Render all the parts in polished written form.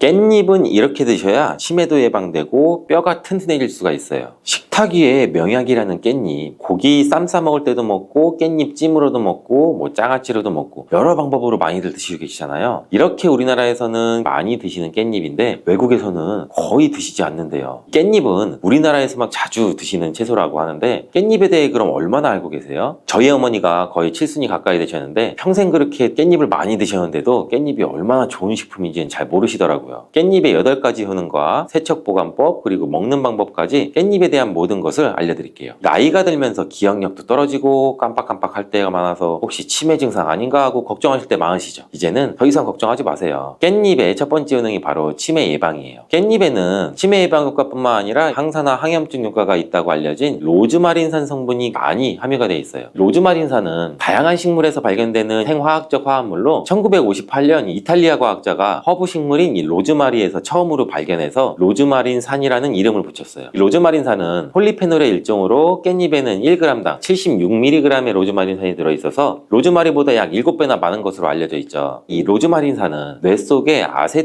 깻잎은 이렇게 드셔야 치매도 예방되고 뼈가 튼튼해질 수가 있어요. 식탁 위에 명약이라는 깻잎, 고기 쌈 싸 먹을 때도 먹고 깻잎 찜으로도 먹고 뭐 장아찌로도 먹고 여러 방법으로 많이들 드시고 계시잖아요. 이렇게 우리나라에서는 많이 드시는 깻잎인데 외국에서는 거의 드시지 않는데요. 깻잎은 우리나라에서 막 자주 드시는 채소라고 하는데 깻잎에 대해 그럼 얼마나 알고 계세요? 저희 어머니가 거의 칠순이 가까이 되셨는데 평생 그렇게 깻잎을 많이 드셨는데도 깻잎이 얼마나 좋은 식품인지는 잘 모르시더라고요. 깻잎의 8가지 효능과 세척보관법 그리고 먹는 방법까지 깻잎에 대한 모든 것을 알려드릴게요. 나이가 들면서 기억력도 떨어지고 깜빡깜빡할 때가 많아서 혹시 치매 증상 아닌가 하고 걱정하실 때 많으시죠? 이제는 더 이상 걱정하지 마세요. 깻잎의 첫 번째 효능이 바로 치매 예방이에요. 깻잎에는 치매 예방 효과뿐만 아니라 항산화 항염증 효과가 있다고 알려진 로즈마린산 성분이 많이 함유가 되어 있어요. 로즈마린산은 다양한 식물에서 발견되는 생화학적 화합물로 1958년 이탈리아 과학자가 허브 식물인 이 로즈마리에서 처음으로 발견해서 로즈마린산이라는 이름을 붙였어요. 이 로즈마린산은 폴리페놀의 일종으로 깻잎에는 1g당 76mg의 로즈마린산이 들어있어서 로즈마리보다 약 7배나 많은 것으로 알려져 있죠. 이 로즈마린산은 뇌 속에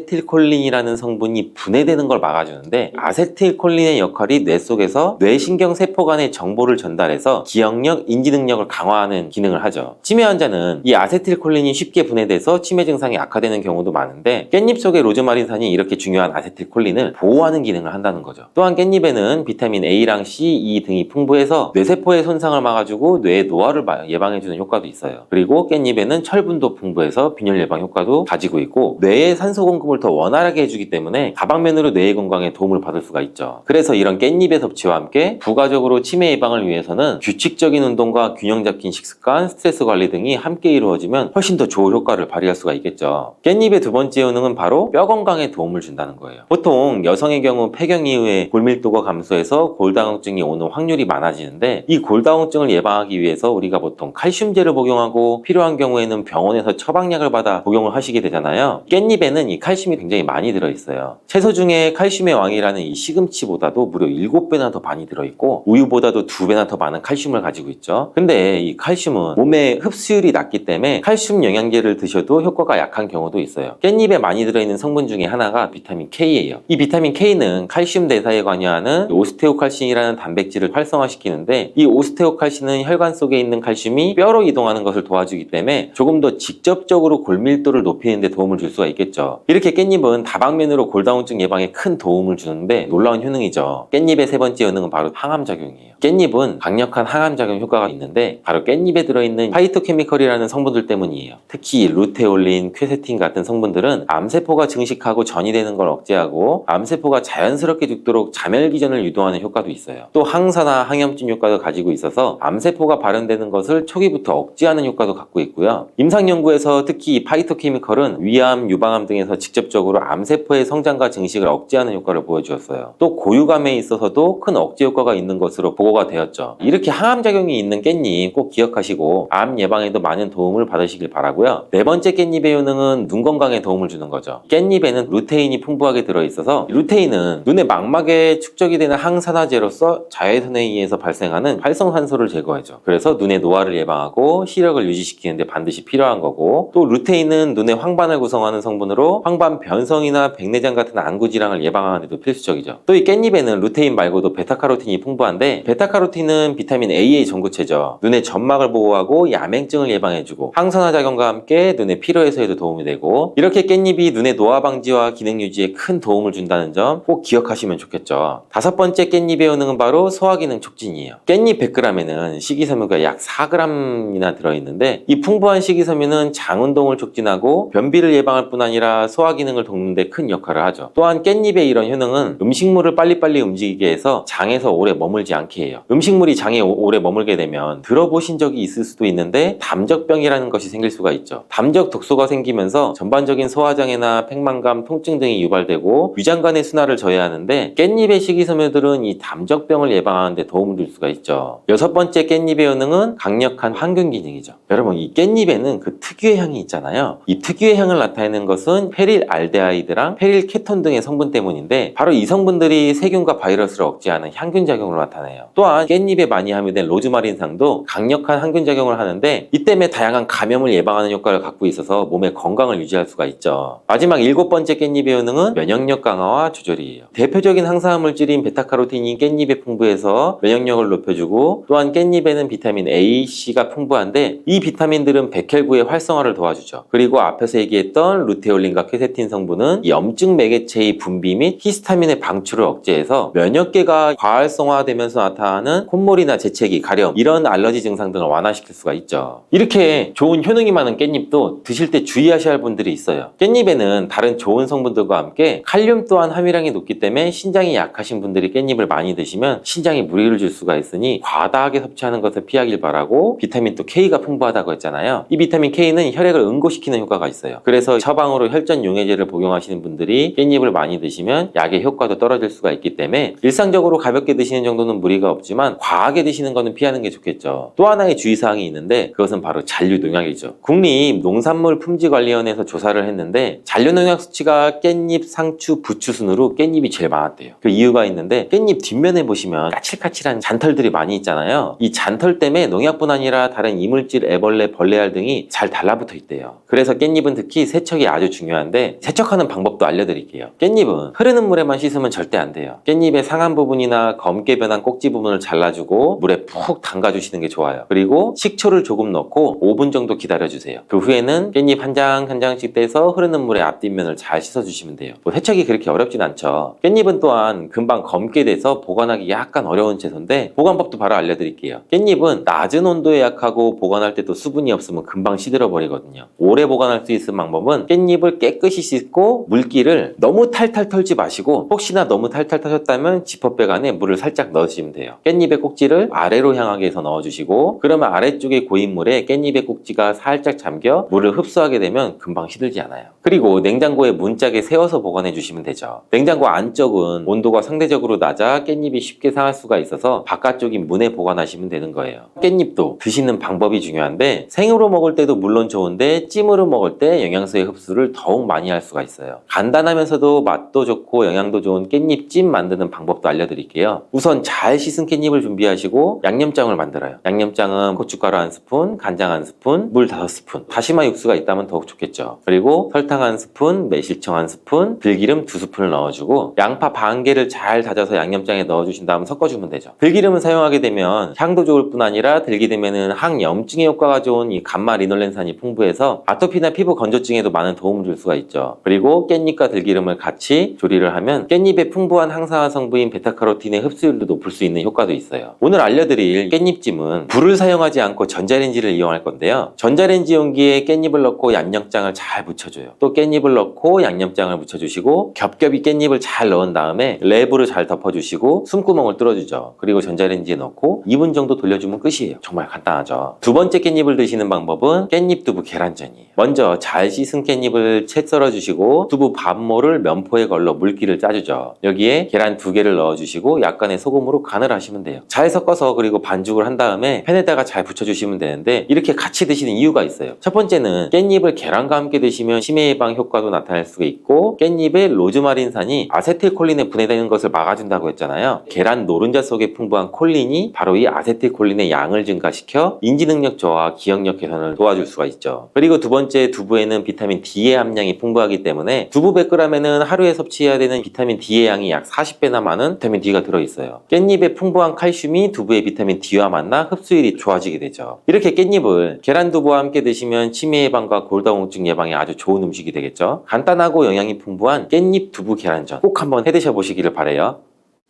아세틸콜린이라는 성분이 분해되는 걸 막아주는데 아세틸콜린의 역할이 뇌 속에서 뇌신경세포 간의 정보를 전달해서 기억력, 인지 능력을 강화하는 기능을 하죠. 치매 환자는 이 아세틸콜린이 쉽게 분해돼서 치매 증상이 악화되는 경우도 많은데 깻잎 속의 로즈마린산이 이렇게 중요한 아세틸콜린을 보호하는 기능을 한다는 거죠. 또한 깻잎에는 비타민 A랑 C, E 등이 풍부해서 뇌세포의 손상을 막아주고 뇌의 노화를 예방해주는 효과도 있어요. 그리고 깻잎에는 철분도 풍부해서 빈혈 예방 효과도 가지고 있고 뇌의 산소 공급을 더 원활하게 해주기 때문에 다방면으로 뇌의 건강에 도움을 받을 수가 있죠. 그래서 이런 깻잎의 섭취와 함께 부가적으로 치매 예방을 위해서는 규칙적인 운동과 균형 잡힌 식습관, 스트레스 관리 등이 함께 이루어지면 훨씬 더 좋은 효과를 발휘할 수가 있겠죠. 깻잎의 두 번째 효능은 바로 뼈 건강에 도움을 준다는 거예요. 보통 여성의 경우 폐경 이후에 골밀도가 감소해서 골다공증이 오는 확률이 많아지는데 이 골다공증을 예방하기 위해서 우리가 보통 칼슘제를 복용하고 필요한 경우에는 병원에서 처방약을 받아 복용을 하시게 되잖아요. 깻잎에는 이 칼슘이 굉장히 많이 들어있어요. 채소 중에 칼슘의 왕이라는 이 시금치보다도 무려 7배나 더 많이 들어있고 우유보다도 2배나 더 많은 칼슘을 가지고 있죠. 근데 이 칼슘은 몸의 흡수율이 낮기 때문에 칼슘 영양제를 드셔도 효과가 약한 경우도 있어요. 깻잎에 많이 들어있는 성분 중에 하나가 비타민 K예요. 이 비타민 K는 칼슘 대사에 관여하는 오스테오칼신이라는 단백질을 활성화시키는데 이 오스테오칼신은 혈관 속에 있는 칼슘이 뼈로 이동하는 것을 도와주기 때문에 조금 더 직접적으로 골밀도를 높이는 데 도움을 줄 수가 있겠죠. 이렇게 깻잎은 다방면으로 골다공증 예방에 큰 도움을 주는데 놀라운 효능이죠. 깻잎의 세 번째 효능은 바로 항암작용이에요. 깻잎은 강력한 항암작용 효과가 있는데 바로 깻잎에 들어있는 파이토케미컬이라는 성분들 때문이에요. 특히 루테올린, 퀘세틴 같은 성분들은 암세포가 증식하고 전이되는 걸 억제하고 암세포가 자연스럽게 죽도록 자멸 기전을 유도하는 효과도 있어요. 또 항산화, 항염증 효과도 가지고 있어서 암세포가 발현되는 것을 초기부터 억제하는 효과도 갖고 있고요. 임상연구에서 특히 이 파이토케미컬은 위암, 유방암 등에서 직접적으로 암세포의 성장과 증식을 억제하는 효과를 보여주었어요. 또 고유감에 있어서도 큰 억제 효과가 있는 것으로 보고가 되었죠. 이렇게 항암작용이 있는 깻잎 꼭 기억하시고 암 예방에도 많은 도움을 받으시길 바라고요. 네 번째 깻잎의 효능은 눈 건강에 도움을 주는 거죠. 깻잎에는 루테인이 풍부하게 들어있어서 루테인은 눈의 망막에 축적이 되는 항산화제로서 자외선에 의해서 발생하는 활성산소를 제거해줘. 그래서 눈의 노화를 예방하고 시력을 유지시키는 데 반드시 필요한 거고 또 루테인은 눈의 황반을 구성하는 성분으로 황반 변성이나 백내장 같은 안구 질환을 예방하는 데도 필수적이죠. 또 이 깻잎에는 루테인 말고도 베타카로틴이 풍부한데 베타카로틴은 비타민 A의 전구체죠. 눈의 점막을 보호하고 야맹증을 예방해주고 항산화 작용과 함께 눈의 피로 해소에도 도움이 되고 이렇게 깻잎이 눈의 노화 방지와 기능 유지에 큰 도움을 준다는 점 꼭 기억하시면 좋겠죠. 다섯 번째 깻잎의 효능은 바로 소화기능 촉진이에요. 깻잎 100g에는 식이섬유가 약 4g이나 들어있는데 이 풍부한 식이섬유는 장 운동을 촉진하고 변비를 예방할 뿐 아니라 소화기능을 돕는 데 큰 역할을 하죠. 또한 깻잎의 이런 효능은 음식물을 빨리빨리 움직이게 해서 장에서 오래 머물지 않게 해요. 음식물이 장에 오래 머물게 되면 들어보신 적이 있을 수도 있는데 담적병이라는 것이 생길 수가 있죠. 담적 독소가 생기면서 전반적인 소화장애나 팽만감, 통증 등이 유발되고 위장관의 순환을 저해하는데 깻잎의 식이섬유들은 이 담적병을 예방하는 데 도움을 줄 수가 있죠. 여섯 번째 깻잎의 효능은 강력한 항균 기능이죠. 여러분 이 깻잎에는 그 특유의 향이 있잖아요. 이 특유의 향을 나타내는 것은 페릴알데하이드랑 페릴케톤 등의 성분 때문인데 바로 이 성분들이 세균과 바이러스를 억제하는 향균 작용을 나타내요. 또한 깻잎에 많이 함유된 로즈마린산도 강력한 항균 작용을 하는데 이 때문에 다양한 감염을 예방하는 효과를 갖고 있어서 몸의 건강을 유지할 수가 있죠. 마지막 일곱 번째 번째 깻잎의 효능은 면역력 강화와 조절이에요. 대표적인 항산화물질인 베타카로틴이 깻잎에 풍부해서 면역력을 높여주고, 또한 깻잎에는 비타민 A, C가 풍부한데 이 비타민들은 백혈구의 활성화를 도와주죠. 그리고 앞에서 얘기했던 루테올린과 퀘세틴 성분은 이 염증 매개체의 분비 및 히스타민의 방출을 억제해서 면역계가 과활성화되면서 나타나는 콧물이나 재채기, 가려움 이런 알러지 증상 등을 완화시킬 수가 있죠. 이렇게 좋은 효능이 많은 깻잎도 드실 때 주의하셔야 할 분들이 있어요. 깻잎에는 다른 좋은 성분들과 함께 칼륨 또한 함유량이 높기 때문에 신장이 약하신 분들이 깻잎을 많이 드시면 신장에 무리를 줄 수가 있으니 과다하게 섭취하는 것을 피하길 바라고, 비타민 또 K가 풍부하다고 했잖아요. 이 비타민 K는 혈액을 응고시키는 효과가 있어요. 그래서 처방으로 혈전 용해제를 복용하시는 분들이 깻잎을 많이 드시면 약의 효과도 떨어질 수가 있기 때문에 일상적으로 가볍게 드시는 정도는 무리가 없지만 과하게 드시는 거는 피하는 게 좋겠죠. 또 하나의 주의사항이 있는데 그것은 바로 잔류농약이죠. 국립농산물품질관리원에서 조사를 했는데 잔류농약 수치가 깻잎, 상추, 부추 순으로 깻잎이 제일 많았대요. 그 이유가 있는데 깻잎 뒷면에 보시면 까칠까칠한 잔털들이 많이 있잖아요. 이 잔털 때문에 농약뿐 아니라 다른 이물질, 애벌레, 벌레알 등이 잘 달라붙어 있대요. 그래서 깻잎은 특히 세척이 아주 중요한데 세척하는 방법도 알려드릴게요. 깻잎은 흐르는 물에만 씻으면 절대 안 돼요. 깻잎의 상한 부분이나 검게 변한 꼭지 부분을 잘라주고 물에 푹 담가주시는 게 좋아요. 그리고 식초를 조금 넣고 5분 정도 기다려주세요. 그 후에는 깻잎 한 장 한 장씩 떼서 흐르는 물에 앞뒷면을 잘 씻어주시면 돼요. 뭐 세척이 그렇게 어렵진 않죠. 깻잎은 또한 금방 검게 돼서 보관하기 약간 어려운 채소인데 보관법도 바로 알려드릴게요. 깻잎은 낮은 온도에 약하고 보관할 때도 수분이 없으면 금방 시들어 버리거든요. 오래 보관할 수 있는 방법은 깻잎을 깨끗이 씻고 물기를 너무 탈탈 털지 마시고, 혹시나 너무 탈탈 터셨다면 지퍼백 안에 물을 살짝 넣으시면 돼요. 깻잎의 꼭지를 아래로 향하게 해서 넣어주시고, 그러면 아래쪽의 고인 물에 깻잎의 꼭지가 살짝 잠겨 물을 흡수하게 되면 금방 시들지 않아요. 그리고 냉장고에 문짝에 세워서 보관해 주시면 되죠. 냉장고 안쪽은 온도가 상대적으로 낮아 깻잎이 쉽게 상할 수가 있어서 바깥쪽인 문에 보관하시면 되는 거예요. 깻잎도 드시는 방법이 중요한데 생으로 먹을 때도 물론 좋은데 찜으로 먹을 때 영양소의 흡수를 더욱 많이 할 수가 있어요. 간단하면서도 맛도 좋고 영양도 좋은 깻잎찜 만드는 방법도 알려드릴게요. 우선 잘 씻은 깻잎을 준비하시고 양념장을 만들어요. 양념장은 고춧가루 1스푼, 간장 1스푼, 물 5스푼, 다시마 육수가 있다면 더욱 좋겠죠. 그리고 설탕 1스푼, 매실청 1스푼, 들기름 2스푼을 넣어주고 양파 반 개를 잘 다져서 양념장에 넣어주신 다음 섞어주면 되죠. 들기름을 사용하게 되면 향도 좋을 뿐 아니라 들기름에는 항염증의 효과가 좋은 이 감마 리놀렌산이 풍부해서 아토피나 피부 건조증에도 많은 도움을 줄 수가 있죠. 그리고 깻잎과 들기름을 같이 조리를 하면 깻잎의 풍부한 항산화 성분인 베타카로틴의 흡수율도 높일 수 있는 효과도 있어요. 오늘 알려드릴 깻잎찜은 불을 사용하지 않고 전자레인지를 이용할 건데요. 전자레인지 용기에 깻잎을 넣고 양념장을 잘 묻혀줘요. 또 깻잎을 넣고 양념장을 묻혀주시고 겹겹이 깻잎을 잘 넣은 다음에 랩으로 잘 덮어주시고 숨구멍을 뚫어주죠. 그리고 전자레인지에 넣고 2분 정도 돌려주면 끝이에요. 정말 간단하죠. 두 번째 깻잎을 드시는 방법은 깻잎 두부 계란전이에요. 먼저 잘 씻은 깻잎을 채 썰어주시고 두부 반모를 면포에 걸러 물기를 짜주죠. 여기에 계란 2개를 넣어주시고 약간의 소금으로 간을 하시면 돼요. 잘 섞어서 그리고 반죽을 한 다음에 팬에다가 잘 붙여주시면 되는데 이렇게 같이 드시는 이유가 있어요. 첫 번째는 깻잎을 계란과 함께 드시면 치매 예방 효과도 나타날 수가 있고, 깻잎의 로즈마린산이 아세틸콜린에 분해되는 것을 막아준다고 했잖아요. 계란 노른자 속에 풍부한 콜린이 바로 이 아세틸콜린의 양을 증가시켜 인지 능력 저하, 기억력 개선을 도와줄 수가 있죠. 그리고 두 번째, 두부에는 비타민 D의 함량이 풍부하기 때문에 두부 100g에는 하루에 섭취해야 되는 비타민 D의 양이 약 40배나 많은 비타민 D가 들어있어요. 깻잎의 풍부한 칼슘이 두부의 비타민 D와 만나 흡수율이 좋아지게 되죠. 이렇게 깻잎을 계란 두부와 함께 드시면 치매 예방과 골다공증 예방에 아주 좋은 음식이 되겠죠. 간단하고 영양이 풍부한 깻잎 두부 계란전 꼭 한번 해 드셔 보시기를 바라요.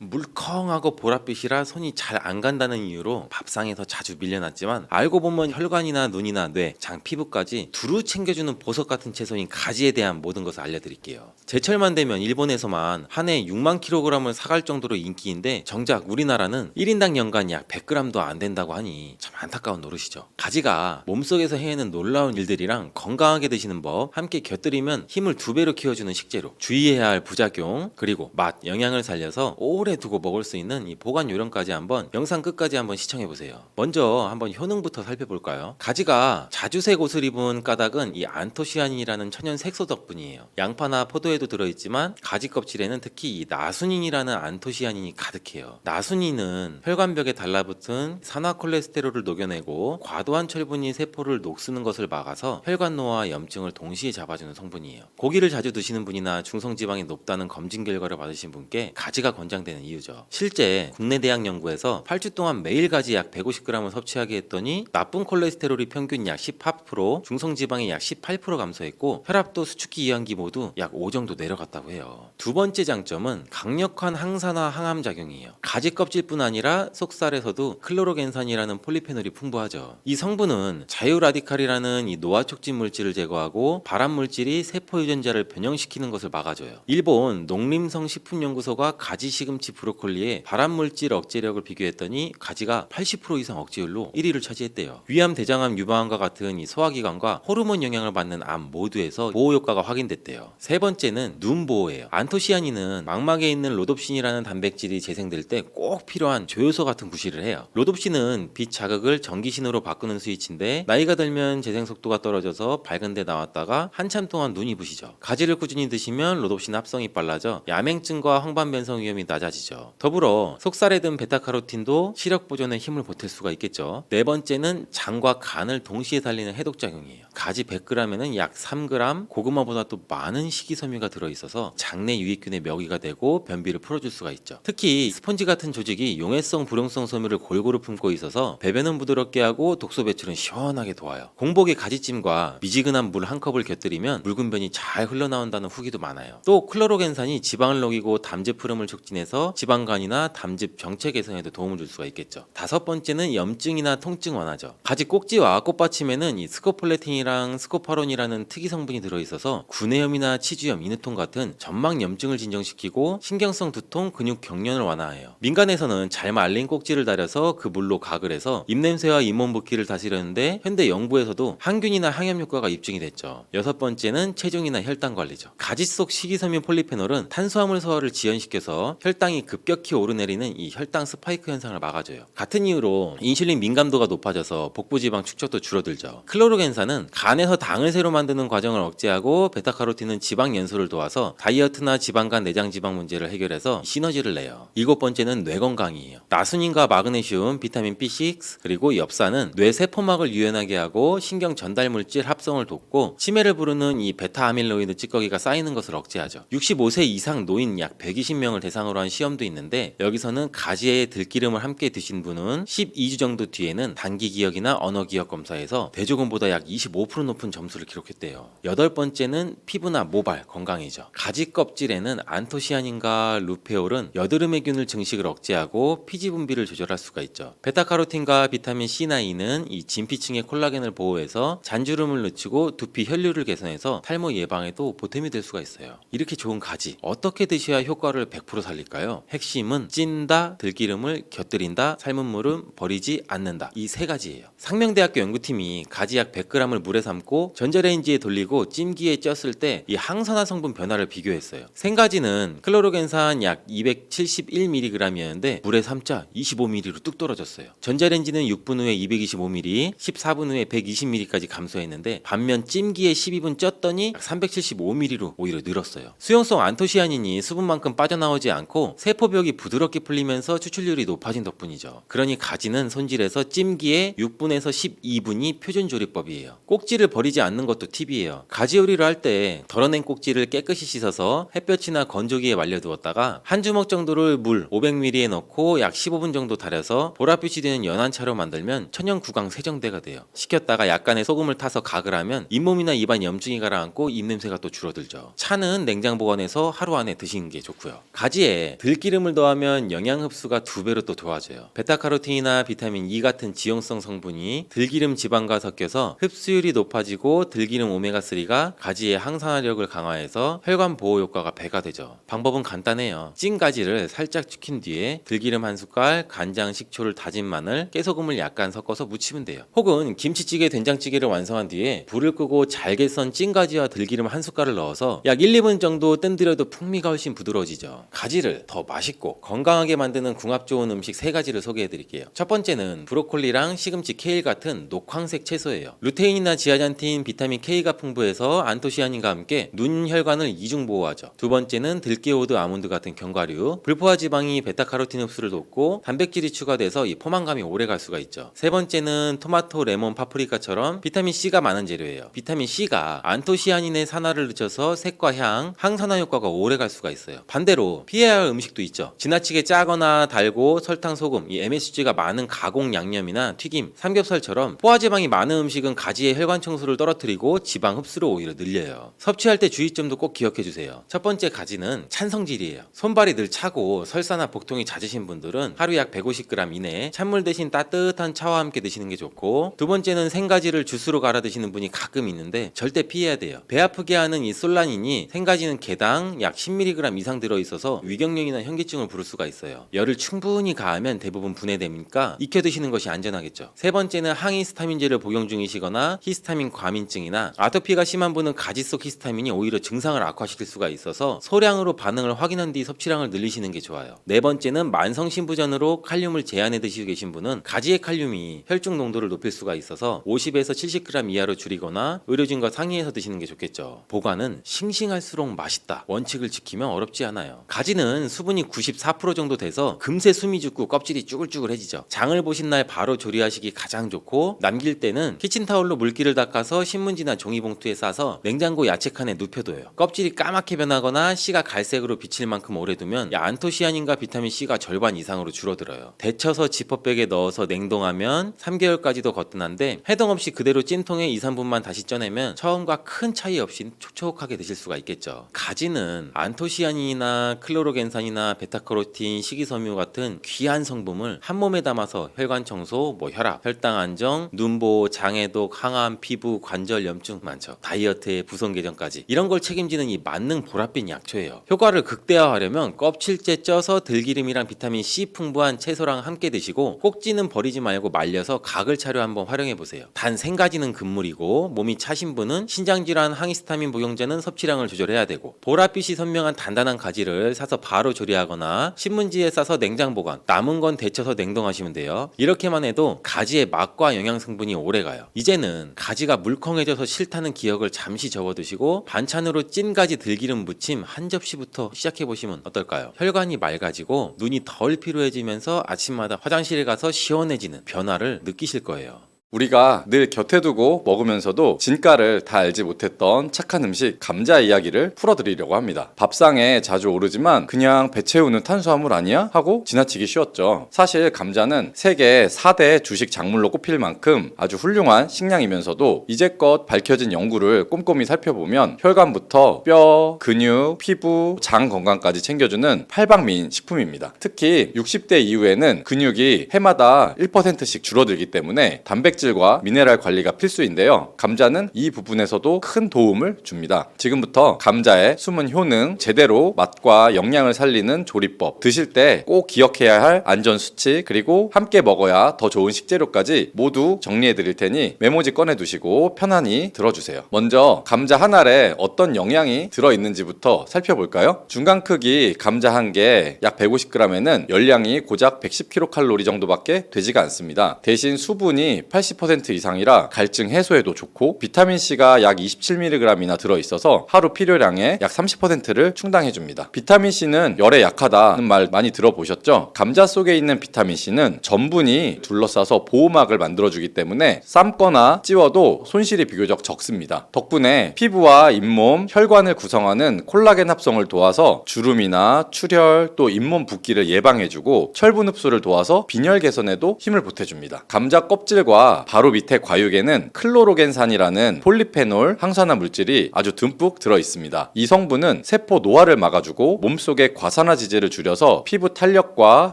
물컹하고 보랏빛이라 손이 잘 안 간다는 이유로 밥상에서 자주 밀려났지만 알고 보면 혈관이나 눈이나 뇌, 장, 피부까지 두루 챙겨주는 보석 같은 채소인 가지에 대한 모든 것을 알려드릴게요. 제철만 되면 일본에서만 한 해 6만 kg을 사갈 정도로 인기인데 정작 우리나라는 1인당 연간 약 100g도 안 된다고 하니 참 안타까운 노릇이죠. 가지가 몸속에서 해내는 놀라운 일들이랑 건강하게 드시는 법 함께 곁들이면 힘을 2배로 키워주는 식재료, 주의해야 할 부작용, 그리고 맛, 영양을 살려서 오래 오래 두고 먹을 수 있는 이 보관 요령까지 한번 영상 끝까지 한번 시청해 보세요. 먼저 한번 효능부터 살펴볼까요? 가지가 자주색 옷을 입은 까닭은 이 안토시아닌이라는 천연 색소 덕분이에요. 양파나 포도에도 들어있지만 가지 껍질에는 특히 이 나수닌이라는 안토시아닌이 가득해요. 나수닌은 혈관벽에 달라붙은 산화 콜레스테롤을 녹여내고 과도한 철분이 세포를 녹쓰는 것을 막아서 혈관노화 염증을 동시에 잡아주는 성분이에요. 고기를 자주 드시는 분이나 중성지방이 높다는 검진 결과를 받으신 분께 가지가 권장되는 이유죠. 실제 국내 대학 연구에서 8주 동안 매일 가지 약 150g을 섭취하게 했더니 나쁜 콜레스테롤이 평균 약 18%, 중성지방이 약 18% 감소했고 혈압도 수축기 이완기 모두 약 5 정도 내려갔다고 해요. 두 번째 장점은 강력한 항산화 항암 작용이에요. 가지 껍질뿐 아니라 속살에서도 클로로겐산이라는 폴리페놀이 풍부하죠. 이 성분은 자유라디칼이라는 이 노화 촉진 물질을 제거하고 발암 물질이 세포 유전자를 변형시키는 것을 막아줘요. 일본 농림성식품연구소가 가지 시금치 브로콜리의 발암 물질 억제력을 비교했더니 가지가 80% 이상 억제율로 1위를 차지했대요. 위암, 대장암 유방암과 같은 이 소화기관과 호르몬 영향을 받는 암 모두에서 보호 효과가 확인됐대요. 세 번째는 눈 보호예요. 안토시아닌은 망막에 있는 로놉신이라는 단백질이 재생될 때 꼭 필요한 조효소 같은 구실을 해요. 로놉신은 빛 자극을 전기신호로 바꾸는 스위치인데 나이가 들면 재생 속도가 떨어져서 밝은 데 나왔다가 한참 동안 눈이 부시죠. 가지를 꾸준히 드시면 로놉신 합성이 빨라져 야맹증과 황반변성 위험이 낮아지죠. 더불어 속살에 든 베타카로틴도 시력 보존에 힘을 보탤 수가 있겠죠. 네 번째는 장과 간을 동시에 살리는 해독작용이에요. 가지 100g에는 약 3g, 고구마보다 또 많은 식이섬유가 들어있어서 장내 유익균의 먹이가 되고 변비를 풀어줄 수가 있죠. 특히 스펀지 같은 조직이 용해성, 불용성 섬유를 골고루 품고 있어서 배변은 부드럽게 하고 독소 배출은 시원하게 도와요. 공복에 가지찜과 미지근한 물 한 컵을 곁들이면 묽은 변이 잘 흘러나온다는 후기도 많아요. 또 클로로겐산이 지방을 녹이고 담즙 흐름을 촉진해서 지방간이나 담즙 정체 개선에도 도움을 줄 수가 있겠죠. 다섯 번째는 염증이나 통증 완화죠. 가지 꼭지와 꽃받침에는 이 스코폴레틴이랑 스코파론이라는 특이 성분이 들어있어서 구내염이나 치주염, 인후통 같은 점막 염증을 진정시키고 신경성 두통, 근육 경련을 완화해요. 민간에서는 잘 말린 꼭지를 달여서 그 물로 가글 해서 입냄새와 잇몸 붓기를 다스렸는데 현대 연구에서도 항균이나 항염 효과가 입증이 됐죠. 여섯 번째는 체중이나 혈당 관리죠. 가지 속 식이섬유 폴리페놀은 탄수화물 소화를 지연시켜서 혈당이 급격히 오르내리는 이 혈당 스파이크 현상을 막아줘요. 같은 이유로 인슐린 민감도가 높아져서 복부지방 축적도 줄어들죠. 클로로겐산은 간에서 당을 새로 만드는 과정을 억제하고 베타카로틴은 지방 연소를 도와서 다이어트나 지방간 내장 지방 문제를 해결해서 시너지를 내요. 일곱 번째는 뇌 건강이에요. 나수닌과 마그네슘, 비타민 B6 그리고 엽산은 뇌 세포막을 유연하게 하고 신경 전달 물질 합성을 돕고 치매를 부르는 이 베타 아밀로이드 찌꺼기가 쌓이는 것을 억제하죠. 65세 이상 노인 약 120명을 대상으로 한 시험도 있는데 여기서는 가지에 들기름을 함께 드신 분은 12주 정도 뒤에는 단기 기억이나 언어 기억 검사에서 대조군보다 약 25% 높은 점수를 기록했대요. 여덟 번째는 피부나 모발 건강이죠. 가지 껍질에는 안토시아닌과 루페올은 여드름의 균을 증식을 억제하고 피지 분비를 조절할 수가 있죠. 베타카로틴과 비타민 C나 E는 이 진피층의 콜라겐을 보호해서 잔주름을 늦추고 두피 혈류를 개선해서 탈모 예방에도 보탬이 될 수가 있어요. 이렇게 좋은 가지 어떻게 드셔야 효과를 100% 살릴까요? 핵심은 찐다, 들기름을 곁들인다, 삶은 물은 버리지 않는다. 이 세 가지예요. 상명대학교 연구팀이 가지 약 100g을 물에 삶고 전자레인지에 돌리고 찜기에 쪘을 때 이 항산화 성분 변화를 비교했어요. 생가지는 클로로겐산 약 271mg이었는데 물에 삶자 25mg로 뚝 떨어졌어요. 전자레인지는 6분 후에 225mg, 14분 후에 120mg까지 감소했는데 반면 찜기에 12분 쪘더니 약 375mg로 오히려 늘었어요. 수용성 안토시아닌이 수분만큼 빠져나오지 않고 세포벽이 부드럽게 풀리면서 추출률이 높아진 덕분이죠. 그러니 가지는 손질해서 찜기에 6분에서 12분이 표준 조리법이에요. 꼭지를 버리지 않는 것도 팁이에요. 가지 요리를 할 때 덜어낸 꼭지를 깨끗이 씻어서 햇볕이나 건조기에 말려두었다가 한 주먹 정도를 물 500ml에 넣고 약 15분 정도 달여서 보랏빛이 되는 연한 차로 만들면 천연 구강 세정대가 돼요. 식혔다가 약간의 소금을 타서 가글 하면 잇몸이나 입안 염증이 가라앉고 입냄새가 또 줄어들죠. 차는 냉장 보관해서 하루 안에 드시는 게 좋고요. 가지에 들기름을 더하면 영양 흡수가 2배로 또 좋아져요. 베타카로틴이나 비타민 E 같은 지용성 성분이 들기름 지방과 섞여서 흡수율이 흡수율이 높아지고 들기름 오메가3가 가지의 항산화력을 강화해서 혈관 보호 효과가 배가 되죠. 방법은 간단해요. 찐 가지를 살짝 죽인 뒤에 들기름 한 숟갈, 간장, 식초를 다진 마늘, 깨소금을 약간 섞어서 무치면 돼요. 혹은 김치찌개, 된장찌개를 완성한 뒤에 불을 끄고 잘게 썬 찐 가지와 들기름 한 숟갈을 넣어서 약 1, 2분 정도 뜸들여도 풍미가 훨씬 부드러워지죠. 가지를 더 맛있고 건강하게 만드는 궁합 좋은 음식 3가지를 소개해 드릴게요. 첫 번째는 브로콜리랑 시금치, 케일 같은 녹황색 채소예요. 루테인이나 지아잔틴, 비타민 K가 풍부해서 안토시아닌과 함께 눈 혈관을 이중 보호하죠. 두 번째는 들깨우드, 아몬드 같은 견과류, 불포화 지방이 베타카로틴 흡수를 돕고 단백질이 추가돼서 이 포만감이 오래 갈 수가 있죠. 세 번째는 토마토, 레몬, 파프리카처럼 비타민 C가 많은 재료예요. 비타민 C가 안토시아닌의 산화를 늦춰서 색과 향, 항산화 효과가 오래 갈 수가 있어요. 반대로 피해야 할 음식도 있죠. 지나치게 짜거나 달고 설탕, 소금, 이 MSG가 많은 가공 양념이나 튀김, 삼겹살처럼 포화지방이 많은 음식은 가지의 혈관 청소를 떨어뜨리고 지방 흡수를 오히려 늘려요. 섭취할 때 주의점도 꼭 기억해 주세요. 첫 번째, 가지는 찬성질이에요. 손발이 늘 차고 설사나 복통이 잦으신 분들은 하루 약 150g 이내에 찬물 대신 따뜻한 차와 함께 드시는 게 좋고, 두 번째는 생가지를 주스로 갈아 드시는 분이 가끔 있는데 절대 피해야 돼요. 배 아프게 하는 이 솔라닌이 생가지는 개당 약 10mg 이상 들어있어서 위경련이나 현기증을 부를 수가 있어요. 열을 충분히 가하면 대부분 분해되니까 익혀 드시는 것이 안전하겠죠. 세 번째는 항히스타민제를 복용 중이시거나 히스타민 과민증이나 아토피가 심한 분은 가지 속 히스타민이 오히려 증상을 악화시킬 수가 있어서 소량으로 반응을 확인한 뒤 섭취량을 늘리시는 게 좋아요. 네 번째는 만성 신부전으로 칼륨을 제한해 드시고 계신 분은 가지의 칼륨이 혈중 농도를 높일 수가 있어서 50에서 70g 이하로 줄이거나 의료진과 상의해서 드시는 게 좋겠죠. 보관은 싱싱할수록 맛있다 원칙을 지키면 어렵지 않아요. 가지는 수분이 94% 정도 돼서 금세 숨이 죽고 껍질이 쭈글쭈글해지죠. 장을 보신 날 바로 조리하시기 가장 좋고, 남길 때는 키친타올로 물기를 닦아서 신문지나 종이봉투에 싸서 냉장고 야채칸에 눕혀둬요. 껍질이 까맣게 변하거나 씨가 갈색으로 비칠 만큼 오래 두면 안토시아닌과 비타민 C가 절반 이상으로 줄어들어요. 데쳐서 지퍼백에 넣어서 냉동하면 3개월까지도 거뜬한데, 해동 없이 그대로 찜통에 2, 3분만 다시 쪄내면 처음과 큰 차이 없이 촉촉하게 드실 수가 있겠죠. 가지는 안토시아닌이나 클로로겐산이나 베타카로틴, 식이섬유 같은 귀한 성분을 한 몸에 담아서 혈관 청소, 혈압, 혈당 안정, 눈보호, 장해독, 항암, 피부, 관절 염증 많죠. 다이어트에 부성 개정까지 이런 걸 책임지는 이 만능 보랏빛 약초예요. 효과를 극대화하려면 껍질째 쪄서 들기름이랑 비타민 C 풍부한 채소랑 함께 드시고, 꼭지는 버리지 말고 말려서 각을 차려 한번 활용해 보세요. 단 생가지는 금물이고, 몸이 차신 분은 신장질환, 항히스타민 복용자는 섭취량을 조절해야 되고, 보랏빛이 선명한 단단한 가지를 사서 바로 조리하거나 신문지에 싸서 냉장 보관, 남은 건 데쳐서 냉동하시면 돼요. 이렇게만 해도 가지의 맛과 영양 성분이 오래가요. 이제는 가지가 물컹해져서 싫다는 기억을 잠시 접어두시고 반찬으로 찐 가지 들기름 무침 한 접시부터 시작해보시면 어떨까요? 혈관이 맑아지고 눈이 덜 피로해지면서 아침마다 화장실에 가서 시원해지는 변화를 느끼실 거예요. 우리가 늘 곁에 두고 먹으면서도 진가를 다 알지 못했던 착한 음식 감자 이야기를 풀어드리려고 합니다. 밥상에 자주 오르지만 그냥 배 채우는 탄수화물 아니야? 하고 지나치기 쉬웠죠. 사실 감자는 세계 4대 주식 작물로 꼽힐 만큼 아주 훌륭한 식량이면서도 이제껏 밝혀진 연구를 꼼꼼히 살펴보면 혈관부터 뼈, 근육, 피부, 장 건강까지 챙겨주는 팔방미인 식품입니다. 특히 60대 이후에는 근육이 해마다 1%씩 줄어들기 때문에 단백질과 미네랄 관리가 필수인데요. 감자는 이 부분에서도 큰 도움을 줍니다. 지금부터 감자의 숨은 효능, 제대로 맛과 영양을 살리는 조리법, 드실 때 꼭 기억해야 할 안전 수칙, 그리고 함께 먹어야 더 좋은 식재료까지 모두 정리해 드릴 테니 메모지 꺼내 두시고 편안히 들어주세요. 먼저 감자 한 알에 어떤 영양이 들어있는지부터 살펴볼까요? 중간 크기 감자 한 개 약 150g에는 열량이 고작 110kcal 정도밖에 되지가 않습니다. 대신 수분이 80% 이상이라 갈증 해소에도 좋고, 비타민C가 약 27mg이나 들어있어서 하루 필요량의 약 30%를 충당해줍니다. 비타민C는 열에 약하다는 말 많이 들어보셨죠? 감자 속에 있는 비타민C는 전분이 둘러싸서 보호막을 만들어주기 때문에 삶거나 찌워도 손실이 비교적 적습니다. 덕분에 피부와 잇몸, 혈관을 구성하는 콜라겐 합성을 도와서 주름이나 출혈, 또 잇몸 붓기를 예방해주고 철분 흡수를 도와서 빈혈 개선에도 힘을 보태줍니다. 감자 껍질과 감자 바로 밑에 과육에는 클로로겐산이라는 폴리페놀 항산화 물질이 아주 듬뿍 들어 있습니다. 이 성분은 세포 노화를 막아주고 몸속의 과산화지제를 줄여서 피부 탄력과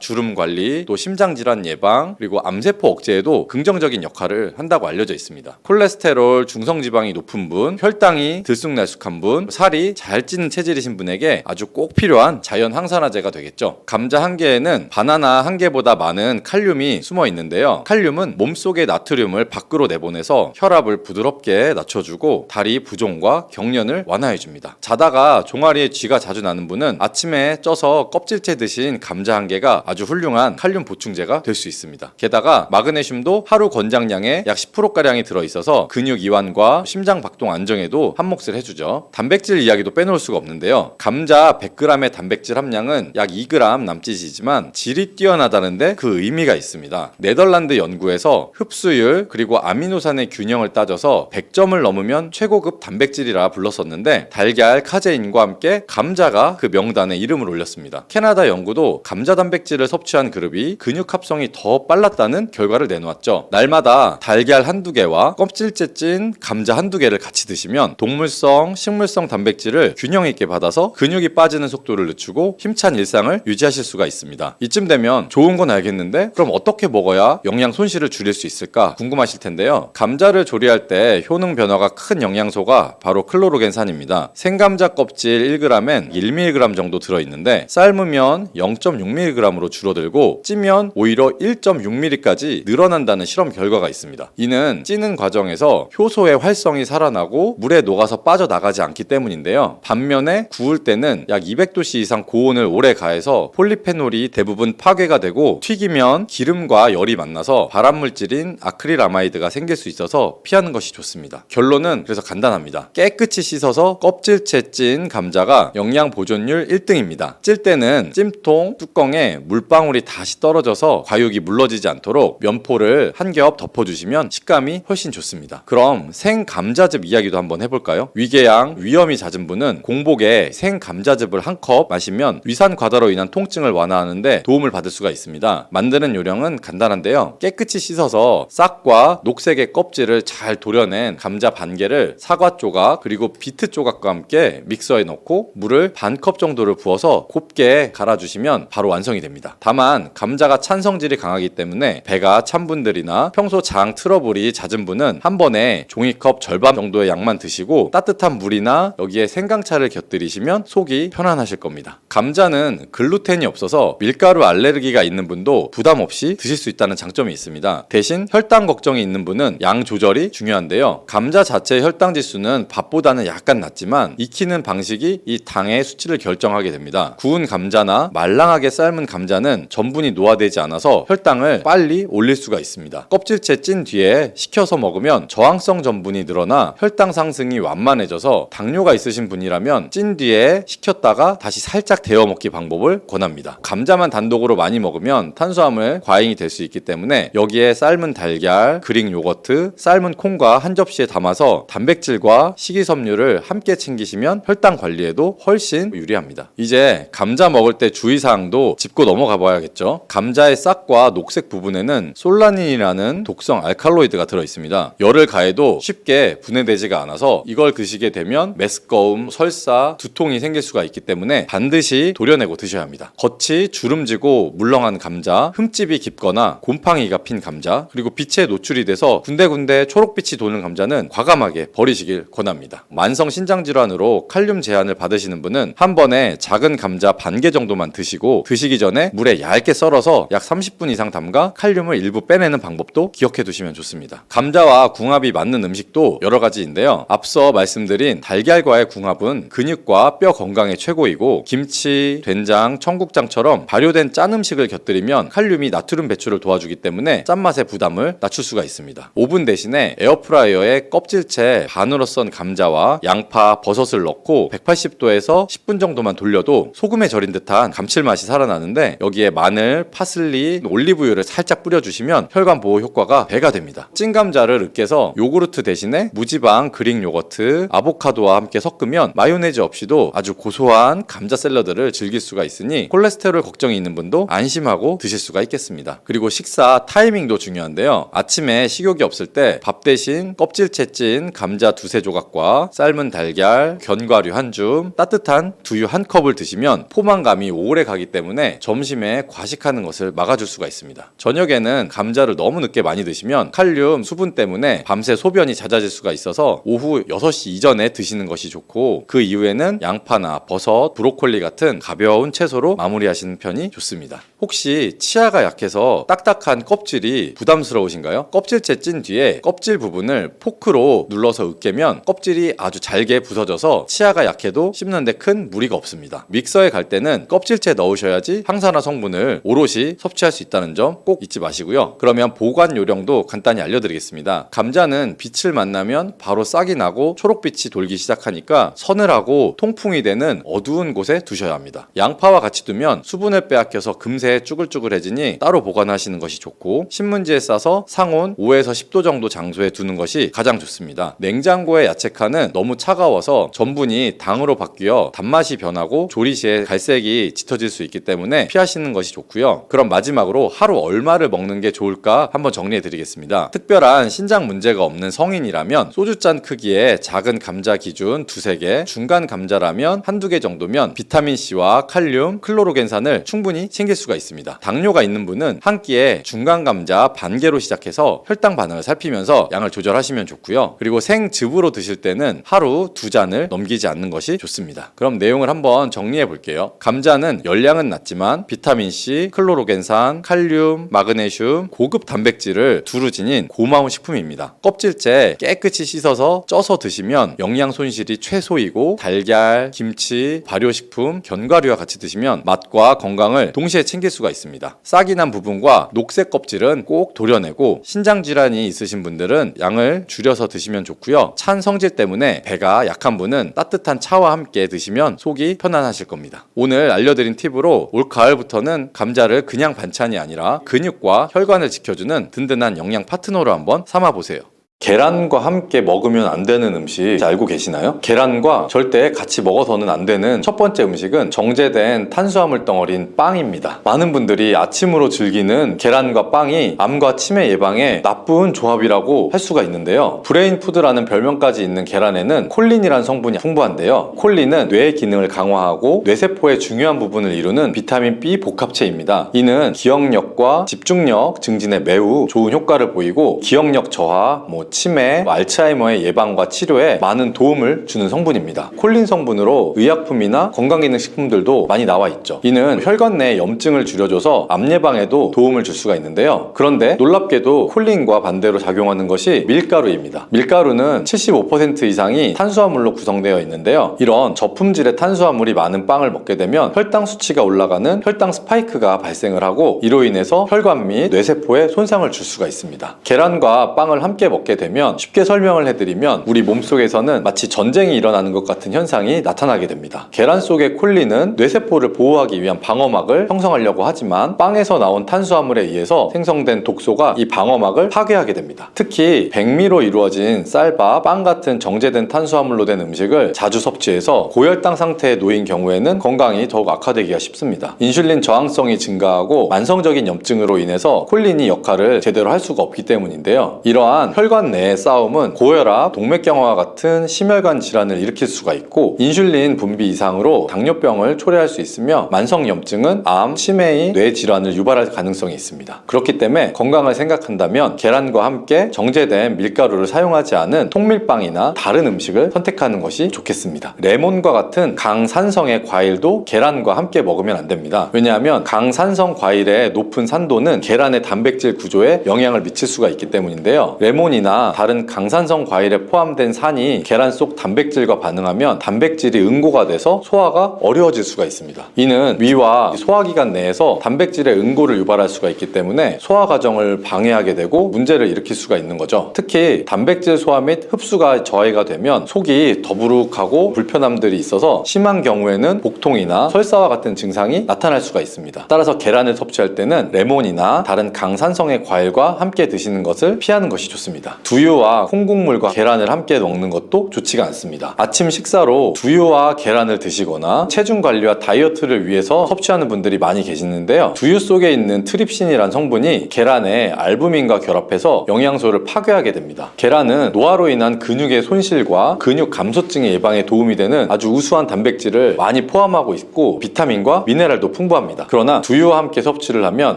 주름 관리, 또 심장질환 예방, 그리고 암세포 억제에도 긍정적인 역할을 한다고 알려져 있습니다. 콜레스테롤, 중성지방이 높은 분, 혈당이 들쑥날쑥한 분, 살이 잘 찌는 체질이신 분에게 아주 꼭 필요한 자연 항산화제가 되겠죠. 감자 한 개에는 바나나 한 개보다 많은 칼륨이 숨어 있는데요. 칼륨은 몸속의 나트륨을 밖으로 내보내서 혈압을 부드럽게 낮춰주고 다리 부종과 경련을 완화해줍니다. 자다가 종아리에 쥐가 자주 나는 분은 아침에 쪄서 껍질째 드신 감자 한 개가 아주 훌륭한 칼륨 보충제가 될 수 있습니다. 게다가 마그네슘도 하루 권장량의 약 10%가량이 들어있어서 근육 이완과 심장 박동 안정에도 한몫을 해주죠. 단백질 이야기도 빼놓을 수가 없는데요. 감자 100g의 단백질 함량은 약 2g 남짓이지만 질이 뛰어나다는데 그 의미가 있습니다. 네덜란드 연구에서 흡수율 그리고 아미노산의 균형을 따져서 100점을 넘으면 최고급 단백질이라 불렀었는데 달걀, 카제인과 함께 감자가 그 명단에 이름을 올렸습니다. 캐나다 연구도 감자 단백질을 섭취한 그룹이 근육 합성이 더 빨랐다는 결과를 내놓았죠. 날마다 달걀 한두 개와 껍질째 찐 감자 한두 개를 같이 드시면 동물성, 식물성 단백질을 균형 있게 받아서 근육이 빠지는 속도를 늦추고 힘찬 일상을 유지하실 수가 있습니다. 이쯤 되면 좋은 건 알겠는데 그럼 어떻게 먹어야 영양 손실을 줄일 수 있을까 궁금하실 텐데요. 감자를 조리할 때 효능 변화가 큰 영양소가 바로 클로로겐산입니다. 생감자 껍질 1g엔 1mg 정도 들어있는데 삶으면 0.6mg으로 줄어들고 찌면 오히려 1.6mm까지 늘어난다는 실험 결과가 있습니다. 이는 찌는 과정에서 효소의 활성이 살아나고 물에 녹아서 빠져나가지 않기 때문인데요. 반면에 구울 때는 약 200도씨 이상 고온을 오래 가해서 폴리페놀이 대부분 파괴가 되고 튀기면 기름과 열이 만나서 발암물질인 아크릴아마이드가 생길 수 있어서 피하는 것이 좋습니다. 결론은 그래서 간단합니다. 깨끗이 씻어서 껍질째 찐 감자가 영양 보존율 1등입니다. 찔 때는 찜통 뚜껑에 물방울이 다시 떨어져서 과육이 물러지지 않도록 면포를 한 겹 덮어주시면 식감이 훨씬 좋습니다. 그럼 생감자즙 이야기도 한번 해볼까요? 위궤양, 위염이 잦은 분은 공복에 생감자즙을 한 컵 마시면 위산 과다로 인한 통증을 완화하는데 도움을 받을 수가 있습니다. 만드는 요령은 간단한데요. 깨끗이 씻어서 싹과 녹색의 껍질을 잘 도려낸 감자 반 개를 사과 조각 그리고 비트 조각과 함께 믹서에 넣고 물을 반 컵 정도를 부어서 곱게 갈아주시면 바로 완성이 됩니다. 다만 감자가 찬 성질이 강하기 때문에 배가 찬 분들이나 평소 장 트러블이 잦은 분은 한 번에 종이컵 절반 정도의 양만 드시고 따뜻한 물이나 여기에 생강차를 곁들이시면 속이 편안하실 겁니다. 감자는 글루텐이 없어서 밀가루 알레르기가 있는 분도 부담 없이 드실 수 있다는 장점이 있습니다. 대신 혈당 걱정이 있는 분은 양 조절이 중요한데요. 감자 자체의 혈당 지수는 밥보다는 약간 낮지만 익히는 방식이 이 당의 수치를 결정하게 됩니다. 구운 감자나 말랑하게 삶은 감자는 전분이 노화되지 않아서 혈당을 빨리 올릴 수가 있습니다. 껍질째 찐 뒤에 식혀서 먹으면 저항성 전분이 늘어나 혈당 상승이 완만해져서 당뇨가 있으신 분이라면 찐 뒤에 식혔다가 다시 살짝 데워 먹기 방법을 권합니다. 감자만 단독으로 많이 먹으면 탄수화물 과잉이 될 수 있기 때문에 여기에 삶은 달걀, 그릭 요거트, 삶은 콩과 한 접시에 담아서 단백질과 식이섬유를 함께 챙기시면 혈당 관리에도 훨씬 유리합니다. 이제 감자 먹을 때 주의사항도 짚고 넘어가 봐야겠죠. 감자의 싹과 녹색 부분에는 솔라닌이라는 독성 알칼로이드가 들어있습니다. 열을 가해도 쉽게 분해되지가 않아서 이걸 드시게 되면 메스꺼움, 설사, 두통이 생길 수가 있기 때문에 반드시 도려내고 드셔야 합니다. 겉이 주름지고 물렁한 감자, 흠집이 깊거나 곰팡이가 핀 감자, 그리고 빛에 노출이 돼서 군데군데 초록빛이 도는 감자는 과감하게 버리시길 권합니다. 만성 신장질환으로 칼륨 제한을 받으시는 분은 한 번에 작은 감자 반 개 정도만 드시고 드시기 전에 물에 얇게 썰어서 약 30분 이상 담가 칼륨을 일부 빼내는 방법도 기억해 두시면 좋습니다. 감자와 궁합이 맞는 음식도 여러 가지인데요. 앞서 말씀드린 달걀과의 궁합은 근육과 뼈 건강에 최고이고 김치, 된장, 청국장처럼 발효된 짠 음식을 곁들이면 칼륨이 나트륨 배출을 도와주기 때문에 짠맛의 부담을 낮출 수가 있습니다. 오븐 대신에 에어프라이어에 껍질째 반으로 썬 감자와 양파, 버섯을 넣고 180도에서 10분 정도만 돌려도 소금에 절인 듯한 감칠맛이 살아나는데 여기에 마늘, 파슬리, 올리브유를 살짝 뿌려주시면 혈관 보호 효과가 배가 됩니다. 찐 감자를 으깨서 요구르트 대신에 무지방 그릭 요거트, 아보카도와 함께 섞으면 마요네즈 없이도 아주 고소한 감자 샐러드를 즐길 수가 있으니 콜레스테롤 걱정이 있는 분도 안심하고 드실 수가 있겠습니다. 그리고 식사 타이밍도 중요한데요. 아침에 식욕이 없을 때 밥 대신 껍질째 찐 감자 두세 조각과 삶은 달걀, 견과류 한 줌, 따뜻한 두유 한 컵을 드시면 포만감이 오래 가기 때문에 점심에 과식하는 것을 막아줄 수가 있습니다. 저녁에는 감자를 너무 늦게 많이 드시면 칼륨, 수분 때문에 밤새 소변이 잦아질 수가 있어서 오후 6시 이전에 드시는 것이 좋고, 그 이후에는 양파나 버섯, 브로콜리 같은 가벼운 채소로 마무리하시는 편이 좋습니다. 혹시 치아가 약해서 딱딱한 껍질이 부담스러우신가요? 껍질째 찐 뒤에 껍질 부분을 포크로 눌러서 으깨면 껍질이 아주 잘게 부서져서 치아가 약해도 씹는데 큰 무리가 없습니다. 믹서에 갈 때는 껍질째 넣으셔야지 항산화 성분을 오롯이 섭취할 수 있다는 점 꼭 잊지 마시고요. 그러면 보관 요령도 간단히 알려드리겠습니다. 감자는 빛을 만나면 바로 싹이 나고 초록빛이 돌기 시작하니까 서늘하고 통풍이 되는 어두운 곳에 두셔야 합니다. 양파와 같이 두면 수분을 빼앗겨서 금세 쭈글쭈글해지니 따로 보관하시는 것이 좋고, 신문지에 싸서 상온 5에서 10도 정도 장소에 두는 것이 가장 좋습니다. 냉장고의 야채칸은 너무 차가워서 전분이 당으로 바뀌어 단맛이 변하고 조리 시에 갈색이 짙어질 수 있기 때문에 피하시는 것이 좋고요. 그럼 마지막으로 하루 얼마를 먹는 게 좋을까 한번 정리해 드리겠습니다. 특별한 신장 문제가 없는 성인이라면 소주잔 크기의 작은 감자 기준 두세 개, 중간 감자라면 한두 개 정도면 비타민C와 칼륨, 클로로겐산을 충분히 챙길 수가 있습니다. 당뇨가 있는 분은 한 끼에 중간 감자 반 개로 시작해서 혈당 반응을 살피면서 양을 조절하시면 좋고요. 그리고 생즙으로 드실 때는 하루 2잔을 넘기지 않는 것이 좋습니다. 그럼 내용을 한번 정리해 볼게요. 감자는 열량은 낮지만 비타민C, 클로로겐산, 칼륨, 마그네슘, 고급 단백질을 두루 지닌 고마운 식품입니다. 껍질째 깨끗이 씻어서 쪄서 드시면 영양 손실이 최소이고, 달걀, 김치, 발효식품, 견과류와 같이 드시면 맛과 건강을 동시에 챙길 수가 있습니다. 싹이 난 부분과 녹색 껍질은 꼭 도려내고, 신장 질환이 있으신 분들은 양을 줄여서 드시면 좋고요. 찬 성질 때문에 배가 약한 분은 따뜻한 차와 함께 드시면 속이 편안하실 겁니다. 오늘 알려드린 팁으로 올가을부터는 감자를 그냥 반찬이 아니라 근육과 혈관을 지켜주는 든든한 영양 파트너로 한번 삼아보세요. 계란과 함께 먹으면 안 되는 음식 알고 계시나요? 계란과 절대 같이 먹어서는 안 되는 첫 번째 음식은 정제된 탄수화물 덩어리인 빵입니다. 많은 분들이 아침으로 즐기는 계란과 빵이 암과 치매 예방에 나쁜 조합이라고 할 수가 있는데요. 브레인푸드라는 별명까지 있는 계란에는 콜린이라는 성분이 풍부한데요. 콜린은 뇌의 기능을 강화하고 뇌세포의 중요한 부분을 이루는 비타민 B 복합체입니다. 이는 기억력과 집중력 증진에 매우 좋은 효과를 보이고, 기억력 저하, 치매, 알츠하이머의 예방과 치료에 많은 도움을 주는 성분입니다. 콜린 성분으로 의약품이나 건강기능식품들도 많이 나와 있죠. 이는 혈관 내 염증을 줄여줘서 암 예방에도 도움을 줄 수가 있는데요. 그런데 놀랍게도 콜린과 반대로 작용하는 것이 밀가루입니다. 밀가루는 75% 이상이 탄수화물로 구성되어 있는데요. 이런 저품질의 탄수화물이 많은 빵을 먹게 되면 혈당 수치가 올라가는 혈당 스파이크가 발생을 하고, 이로 인해서 혈관 및 뇌세포에 손상을 줄 수가 있습니다. 계란과 빵을 함께 먹게 되면, 쉽게 설명을 해드리면 우리 몸속에서는 마치 전쟁이 일어나는 것 같은 현상이 나타나게 됩니다. 계란 속의 콜린은 뇌세포를 보호하기 위한 방어막을 형성하려고 하지만, 빵에서 나온 탄수화물에 의해서 생성된 독소가 이 방어막을 파괴하게 됩니다. 특히 백미로 이루어진 쌀밥, 빵 같은 정제된 탄수화물로 된 음식을 자주 섭취해서 고혈당 상태에 놓인 경우에는 건강이 더욱 악화되기가 쉽습니다. 인슐린 저항성이 증가하고 만성적인 염증으로 인해서 콜린이 역할을 제대로 할 수가 없기 때문인데요. 이러한 혈관 내의 싸움은 고혈압, 동맥경화와 같은 심혈관 질환을 일으킬 수가 있고, 인슐린 분비 이상으로 당뇨병을 초래할 수 있으며, 만성염증은 암, 치매의 뇌질환을 유발할 가능성이 있습니다. 그렇기 때문에 건강을 생각한다면 계란과 함께 정제된 밀가루를 사용하지 않은 통밀빵이나 다른 음식을 선택하는 것이 좋겠습니다. 레몬과 같은 강산성의 과일도 계란과 함께 먹으면 안 됩니다. 왜냐하면 강산성 과일의 높은 산도는 계란의 단백질 구조에 영향을 미칠 수가 있기 때문인데요. 레몬이나 다른 강산성 과일에 포함된 산이 계란 속 단백질과 반응하면 단백질이 응고가 돼서 소화가 어려워질 수가 있습니다. 이는 위와 소화기관 내에서 단백질의 응고를 유발할 수가 있기 때문에 소화 과정을 방해하게 되고 문제를 일으킬 수가 있는 거죠. 특히 단백질 소화 및 흡수가 저해가 되면 속이 더부룩하고 불편함들이 있어서 심한 경우에는 복통이나 설사와 같은 증상이 나타날 수가 있습니다. 따라서 계란을 섭취할 때는 레몬이나 다른 강산성의 과일과 함께 드시는 것을 피하는 것이 좋습니다. 두유와 콩국물과 계란을 함께 먹는 것도 좋지가 않습니다. 아침 식사로 두유와 계란을 드시거나 체중 관리와 다이어트를 위해서 섭취하는 분들이 많이 계시는데요. 두유 속에 있는 트립신이란 성분이 계란에 알부민과 결합해서 영양소를 파괴하게 됩니다. 계란은 노화로 인한 근육의 손실과 근육 감소증의 예방에 도움이 되는 아주 우수한 단백질을 많이 포함하고 있고 비타민과 미네랄도 풍부합니다. 그러나 두유와 함께 섭취를 하면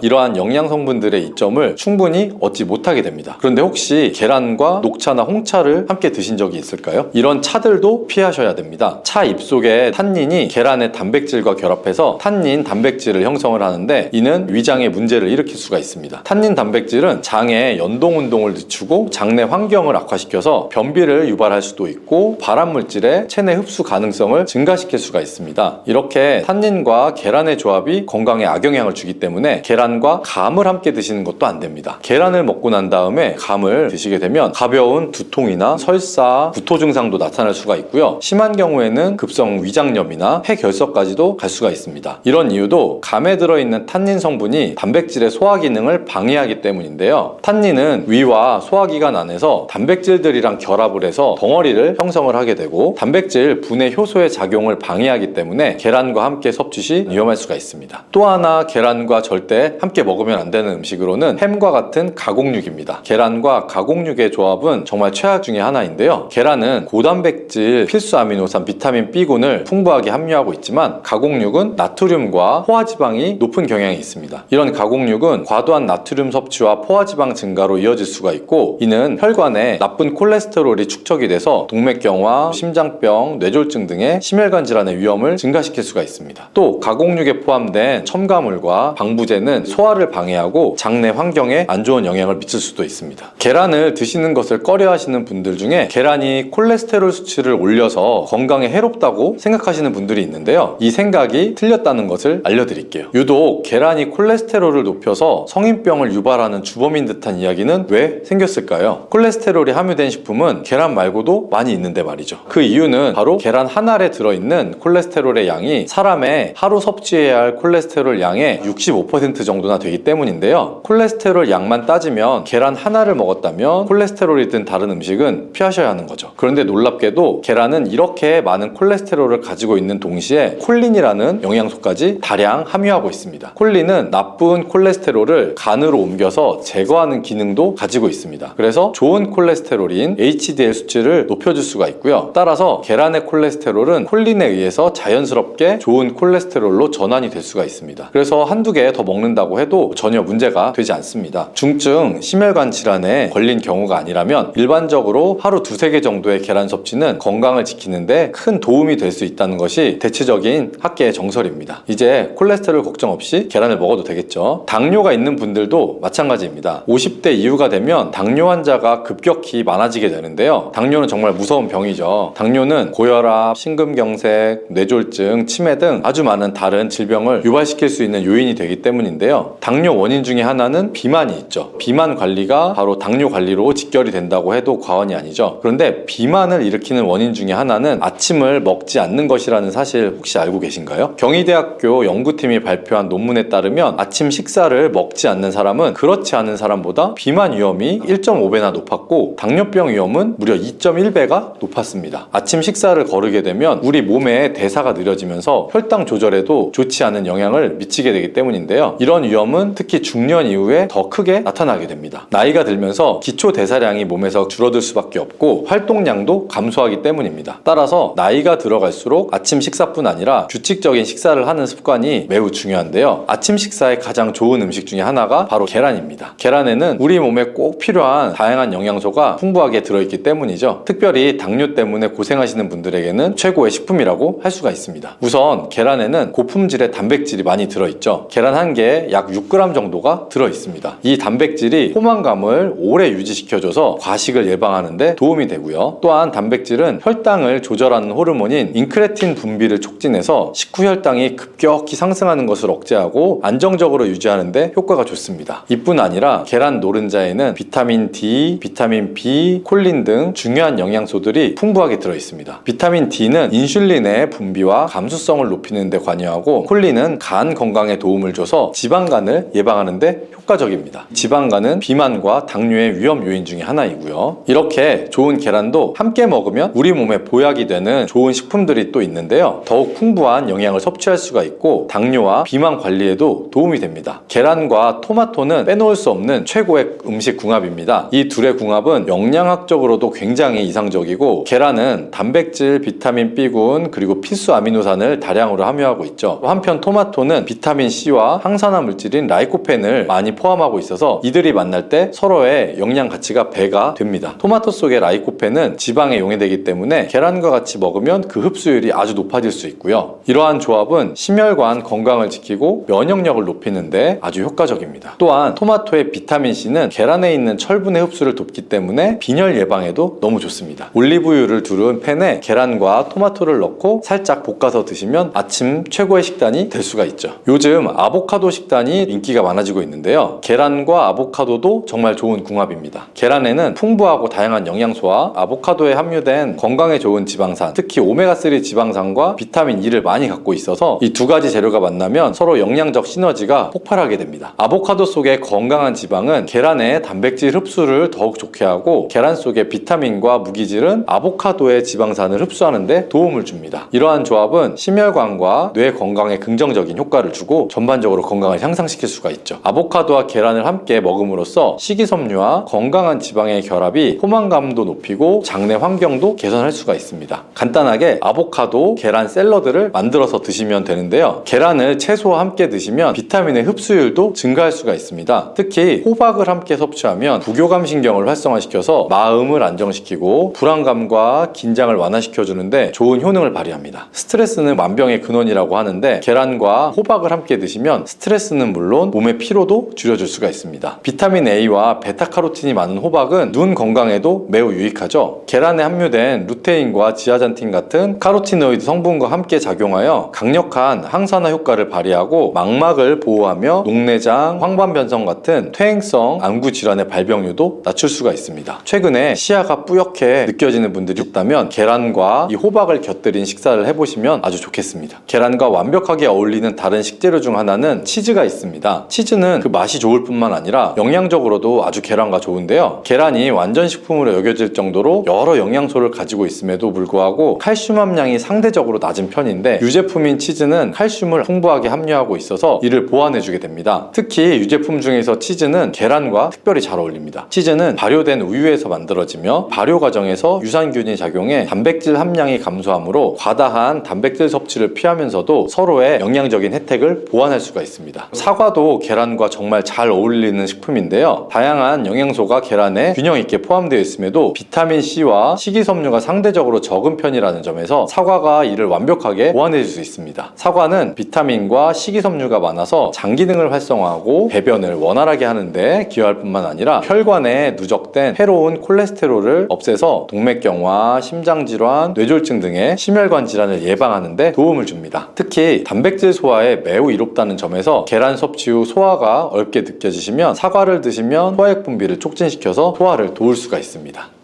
이러한 영양 성분들의 이점을 충분히 얻지 못하게 됩니다. 그런데 혹시 계란과 녹차나 홍차를 함께 드신 적이 있을까요? 이런 차들도 피하셔야 됩니다. 차 잎속의 탄닌이 계란의 단백질과 결합해서 탄닌 단백질을 형성을 하는데 이는 위장에 문제를 일으킬 수가 있습니다. 탄닌 단백질은 장의 연동 운동을 늦추고 장내 환경을 악화시켜서 변비를 유발할 수도 있고 발암물질의 체내 흡수 가능성을 증가시킬 수가 있습니다. 이렇게 탄닌과 계란의 조합이 건강에 악영향을 주기 때문에 계란과 감을 함께 드시는 것도 안 됩니다. 계란을 먹고 난 다음에 감을 드시게 되면 가벼운 두통이나 설사, 구토 증상도 나타날 수가 있고요. 심한 경우에는 급성 위장염이나 폐결석까지도 갈 수가 있습니다. 이런 이유도 감에 들어있는 탄닌 성분이 단백질의 소화 기능을 방해하기 때문인데요. 탄닌은 위와 소화기관 안에서 단백질들이랑 결합을 해서 덩어리를 형성을 하게 되고 단백질 분해 효소의 작용을 방해하기 때문에 계란과 함께 섭취 시 위험할 수가 있습니다. 또 하나 계란과 절대 함께 먹으면 안 되는 음식으로는 햄과 같은 가공육입니다. 계란과 가공육의 조합은 정말 최악 중에 하나인데요. 계란은 고단백질, 필수 아미노산, 비타민 B군을 풍부하게 함유하고 있지만 가공육은 나트륨과 포화지방이 높은 경향이 있습니다. 이런 가공육은 과도한 나트륨 섭취와 포화지방 증가로 이어질 수가 있고 이는 혈관에 나쁜 콜레스테롤이 축적이 돼서 동맥경화, 심장병, 뇌졸중 등의 심혈관 질환의 위험을 증가시킬 수가 있습니다. 또 가공육에 포함된 첨가물과 방부제는 소화를 방해하고 장내 환경에 안 좋은 영향을 미칠 수도 있습니다. 계란을 드시는 것을 꺼려 하시는 분들 중에 계란이 콜레스테롤 수치를 올려서 건강에 해롭다고 생각하시는 분들이 있는데요. 이 생각이 틀렸다는 것을 알려드릴게요. 유독 계란이 콜레스테롤을 높여서 성인병을 유발하는 주범인 듯한 이야기는 왜 생겼을까요? 콜레스테롤이 함유된 식품은 계란 말고도 많이 있는데 말이죠. 그 이유는 바로 계란 한 알에 들어있는 콜레스테롤의 양이 사람의 하루 섭취해야 할 콜레스테롤 양의 65% 정도나 되기 때문인데요. 콜레스테롤 양만 따지면 계란 하나를 먹었다면 콜레스테롤이 든 다른 음식은 피하셔야 하는 거죠. 그런데 놀랍게도 계란은 이렇게 많은 콜레스테롤을 가지고 있는 동시에 콜린이라는 영양소까지 다량 함유하고 있습니다. 콜린은 나쁜 콜레스테롤을 간으로 옮겨서 제거하는 기능도 가지고 있습니다. 그래서 좋은 콜레스테롤인 HDL 수치를 높여줄 수가 있고요. 따라서 계란의 콜레스테롤은 콜린에 의해서 자연스럽게 좋은 콜레스테롤로 전환이 될 수가 있습니다. 그래서 한두 개 더 먹는다고 해도 전혀 문제가 되지 않습니다. 중증 심혈관 질환에 걸린 경우가 아니라면 일반적으로 하루 두세 개 정도의 계란 섭취는 건강을 지키는데 큰 도움이 될 수 있다는 것이 대체적인 학계의 정설입니다. 이제 콜레스테롤 걱정 없이 계란을 먹어도 되겠죠. 당뇨가 있는 분들도 마찬가지입니다. 50대 이후가 되면 당뇨 환자가 급격히 많아지게 되는데요. 당뇨는 정말 무서운 병이죠. 당뇨는 고혈압, 심근경색, 뇌졸중, 치매 등 아주 많은 다른 질병을 유발시킬 수 있는 요인이 되기 때문인데요. 당뇨 원인 중에 하나는 비만이 있죠. 비만 관리가 바로 당뇨 관리로 직결이 된다고 해도 과언이 아니죠. 그런데 비만을 일으키는 원인 중에 하나는 아침을 먹지 않는 것이라는 사실 혹시 알고 계신가요? 경희대학교 연구팀이 발표한 논문에 따르면 아침 식사를 먹지 않는 사람은 그렇지 않은 사람보다 비만 위험이 1.5배나 높았고 당뇨병 위험은 무려 2.1배가 높았습니다. 아침 식사를 거르게 되면 우리 몸의 대사가 느려지면서 혈당 조절에도 좋지 않은 영향을 미치게 되기 때문인데요. 이런 위험은 특히 중년 이후에 더 크게 나타나게 됩니다. 나이가 들면서 기초 대사량이 몸에서 줄어들 수밖에 없고 활동량도 감소하기 때문입니다. 따라서 나이가 들어갈수록 아침 식사뿐 아니라 규칙적인 식사를 하는 습관이 매우 중요한데요. 아침 식사에 가장 좋은 음식 중에 하나가 바로 계란입니다. 계란에는 우리 몸에 꼭 필요한 다양한 영양소가 풍부하게 들어있기 때문이죠. 특별히 당뇨 때문에 고생하시는 분들에게는 최고의 식품이라고 할 수가 있습니다. 우선 계란에는 고품질의 단백질이 많이 들어있죠. 계란 한 개에 약 6g 정도가 들어있습니다. 이 단백질이 포만감을 오래 유지시켜줘서 과식을 예방하는 데 도움이 되고요. 또한 단백질은 혈당을 조절하는 호르몬인 인크레틴 분비를 촉진해서 식후 혈당이 급격히 상승하는 것을 억제하고 안정적으로 유지하는 데 효과가 좋습니다. 이뿐 아니라 계란 노른자에는 비타민 D, 비타민 B, 콜린 등 중요한 영양소들이 풍부하게 들어있습니다. 비타민 D는 인슐린의 분비와 감수성을 높이는 데 관여하고 콜린은 간 건강에 도움을 줘서 지방간을 예방하는 데 효과적입니다. 지방간은 비만과 당뇨의 위험 요인 요인 중에 하나이고요. 이렇게 좋은 계란도 함께 먹으면 우리 몸에 보약이 되는 좋은 식품들이 또 있는데요. 더욱 풍부한 영양을 섭취할 수가 있고 당뇨와 비만 관리에도 도움이 됩니다. 계란과 토마토는 빼놓을 수 없는 최고의 음식 궁합입니다. 이 둘의 궁합은 영양학적으로도 굉장히 이상적이고, 계란은 단백질, 비타민 B군, 그리고 필수 아미노산을 다량으로 함유하고 있죠. 한편 토마토는 비타민 C와 항산화 물질인 라이코펜을 많이 포함하고 있어서 이들이 만날 때 서로의 영양 가치가 배가 됩니다. 토마토 속의 라이코펜은 지방에 용해되기 때문에 계란과 같이 먹으면 그 흡수율이 아주 높아질 수 있고요. 이러한 조합은 심혈관 건강을 지키고 면역력을 높이는데 아주 효과적입니다. 또한 토마토의 비타민 C는 계란에 있는 철분의 흡수를 돕기 때문에 빈혈 예방에도 너무 좋습니다. 올리브유를 두른 팬에 계란과 토마토를 넣고 살짝 볶아서 드시면 아침 최고의 식단이 될 수가 있죠. 요즘 아보카도 식단이 인기가 많아지고 있는데요. 계란과 아보카도도 정말 좋은 궁합입니다. 계란에는 풍부하고 다양한 영양소와 아보카도에 함유된 건강에 좋은 지방산, 특히 오메가3 지방산과 비타민 E를 많이 갖고 있어서 이 두 가지 재료가 만나면 서로 영양적 시너지가 폭발하게 됩니다. 아보카도 속의 건강한 지방은 계란의 단백질 흡수를 더욱 좋게 하고, 계란 속의 비타민과 무기질은 아보카도의 지방산을 흡수하는 데 도움을 줍니다. 이러한 조합은 심혈관과 뇌 건강에 긍정적인 효과를 주고 전반적으로 건강을 향상시킬 수가 있죠. 아보카도와 계란을 함께 먹음으로써 식이섬유와 건강한 지방의 결합이 포만감도 높이고 장내 환경도 개선할 수가 있습니다. 간단하게 아보카도, 계란 샐러드를 만들어서 드시면 되는데요. 계란을 채소와 함께 드시면 비타민의 흡수율도 증가할 수가 있습니다. 특히 호박을 함께 섭취하면 부교감 신경을 활성화시켜서 마음을 안정시키고 불안감과 긴장을 완화시켜주는데 좋은 효능을 발휘합니다. 스트레스는 만병의 근원이라고 하는데, 계란과 호박을 함께 드시면 스트레스는 물론 몸의 피로도 줄여줄 수가 있습니다. 비타민 A와 베타카로틴이 많은 호박은 눈 건강에도 매우 유익하죠. 계란에 함유된 루테인과 지아잔틴 같은 카로티노이드 성분과 함께 작용하여 강력한 항산화 효과를 발휘하고 망막을 보호하며 녹내장, 황반변성 같은 퇴행성 안구 질환의 발병률도 낮출 수가 있습니다. 최근에 시야가 뿌옇게 느껴지는 분들이 있다면 계란과 이 호박을 곁들인 식사를 해보시면 아주 좋겠습니다. 계란과 완벽하게 어울리는 다른 식재료 중 하나는 치즈가 있습니다. 치즈는 그 맛이 좋을 뿐만 아니라 영양적으로도 아주 계란과 좋은데요. 계란이 완전 식품으로 여겨질 정도로 여러 영양소를 가지고 있음에도 불구하고 칼슘 함량이 상대적으로 낮은 편인데, 유제품인 치즈는 칼슘을 풍부하게 함유하고 있어서 이를 보완해주게 됩니다. 특히 유제품 중에서 치즈는 계란과 특별히 잘 어울립니다. 치즈는 발효된 우유에서 만들어지며 발효 과정에서 유산균이 작용해 단백질 함량이 감소하므로 과다한 단백질 섭취를 피하면서도 서로의 영양적인 혜택을 보완할 수가 있습니다. 사과도 계란과 정말 잘 어울리는 식품인데요. 다양한 영양소가 계란에 균형 있게 포함되어 있음에도 비타민 C와 식이섬유가 상대적으로 적은 편이라는 점에서 사과가 이를 완벽하게 보완해 줄 수 있습니다. 사과는 비타민과 식이섬유가 많아서 장 기능을 활성화하고 배변을 원활하게 하는데 기여할 뿐만 아니라 혈관에 누적된 해로운 콜레스테롤을 없애서 동맥경화, 심장질환, 뇌졸중 등의 심혈관 질환을 예방하는 데 도움을 줍니다. 특히 단백질 소화에 매우 이롭다는 점에서 계란 섭취 후 소화가 어렵게 느껴지시면 사과를 드시면 소화액 분비를 촉진시켜서 소화를 도울 수가 있습니다.